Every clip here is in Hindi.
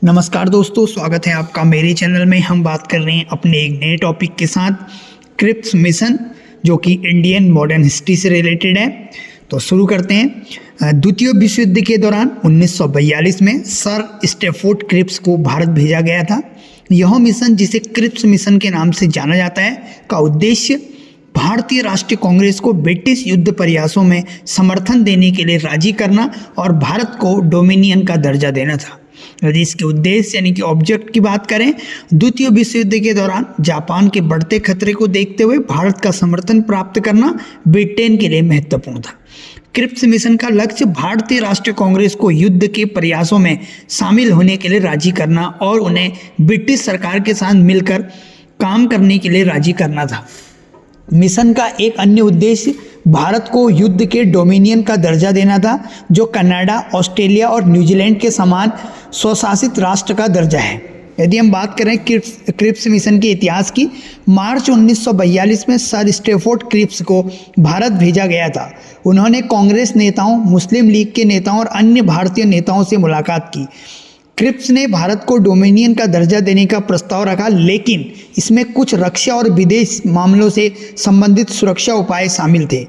नमस्कार दोस्तों, स्वागत है आपका मेरे चैनल में। हम बात कर रहे हैं अपने एक नए टॉपिक के साथ, क्रिप्स मिशन, जो कि इंडियन मॉडर्न हिस्ट्री से रिलेटेड है। तो शुरू करते हैं। द्वितीय विश्व युद्ध के दौरान 1942 में सर स्टैफोर्ड क्रिप्स को भारत भेजा गया था। यह मिशन, जिसे क्रिप्स मिशन के नाम से जाना जाता है, का उद्देश्य भारतीय राष्ट्रीय कांग्रेस को ब्रिटिश युद्ध प्रयासों में समर्थन देने के लिए राजी करना और भारत को डोमिनियन का दर्जा देना था। यदि इसके उद्देश्य यानी कि ऑब्जेक्ट की बात करें, द्वितीय विश्व युद्ध के दौरान जापान के बढ़ते खतरे को देखते हुए भारत का समर्थन प्राप्त करना ब्रिटेन के लिए महत्वपूर्ण था। क्रिप्स मिशन का लक्ष्य भारतीय राष्ट्रीय कांग्रेस को युद्ध के प्रयासों में शामिल होने के लिए राजी करना और उन्हें ब्रिटिश सरकार के साथ मिलकर काम करने के लिए राजी करना था। मिशन का एक अन्य उद्देश्य भारत को युद्ध के डोमिनियन का दर्जा देना था, जो कनाडा, ऑस्ट्रेलिया और न्यूजीलैंड के समान स्वशासित राष्ट्र का दर्जा है। यदि हम बात करें क्रिप्स मिशन के इतिहास की, मार्च 1942 में सर स्टैफोर्ड क्रिप्स को भारत भेजा गया था। उन्होंने कांग्रेस नेताओं, मुस्लिम लीग के नेताओं और अन्य भारतीय नेताओं से मुलाकात की। क्रिप्स ने भारत को डोमिनियन का दर्जा देने का प्रस्ताव रखा, लेकिन इसमें कुछ रक्षा और विदेश मामलों से संबंधित सुरक्षा उपाय शामिल थे।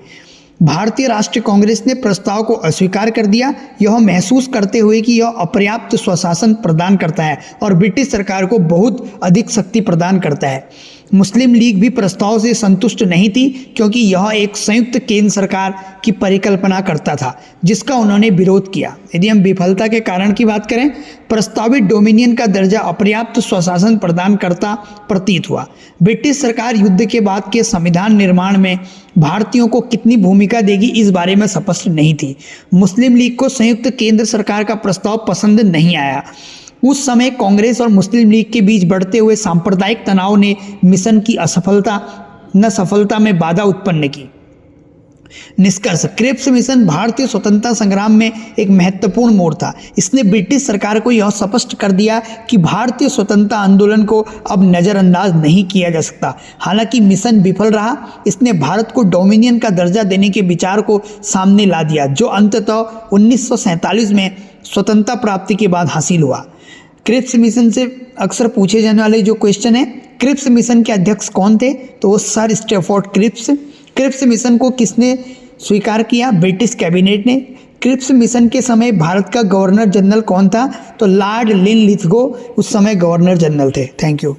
भारतीय राष्ट्रीय कांग्रेस ने प्रस्ताव को अस्वीकार कर दिया, यह महसूस करते हुए कि यह अपर्याप्त स्वशासन प्रदान करता है और ब्रिटिश सरकार को बहुत अधिक शक्ति प्रदान करता है। मुस्लिम लीग भी प्रस्ताव से संतुष्ट नहीं थी, क्योंकि यह एक संयुक्त केंद्र सरकार की परिकल्पना करता था, जिसका उन्होंने विरोध किया। यदि हम विफलता के कारण की बात करें, प्रस्तावित डोमिनियन का दर्जा अपर्याप्त स्वशासन प्रदान करता प्रतीत हुआ। ब्रिटिश सरकार युद्ध के बाद के संविधान निर्माण में भारतीयों को कितनी भूमिका देगी, इस बारे में स्पष्ट नहीं थी। मुस्लिम लीग को संयुक्त केंद्र सरकार का प्रस्ताव पसंद नहीं आया। उस समय कांग्रेस और मुस्लिम लीग के बीच बढ़ते हुए सांप्रदायिक तनाव ने मिशन की सफलता में बाधा उत्पन्न की। निष्कर्ष, क्रिप्स मिशन भारतीय स्वतंत्रता संग्राम में एक महत्वपूर्ण मोड़ था। इसने ब्रिटिश सरकार को यह स्पष्ट कर दिया कि भारतीय स्वतंत्रता आंदोलन को अब नज़रअंदाज नहीं किया जा सकता। हालांकि मिशन विफल रहा, इसने भारत को डोमिनियन का दर्जा देने के विचार को सामने ला दिया, जो अंततः 1947 में स्वतंत्रता प्राप्ति के बाद हासिल हुआ। क्रिप्स मिशन से अक्सर पूछे जाने वाले जो क्वेश्चन है, क्रिप्स मिशन के अध्यक्ष कौन थे, तो वो sir Stafford Cripps. Cripps mission को किसने स्वीकार किया? ब्रिटिश कैबिनेट ने। क्रिप्स मिशन के समय भारत का गवर्नर जनरल कौन था? तो लॉर्ड लिनलिथगो उस समय गवर्नर जनरल थे। Thank you.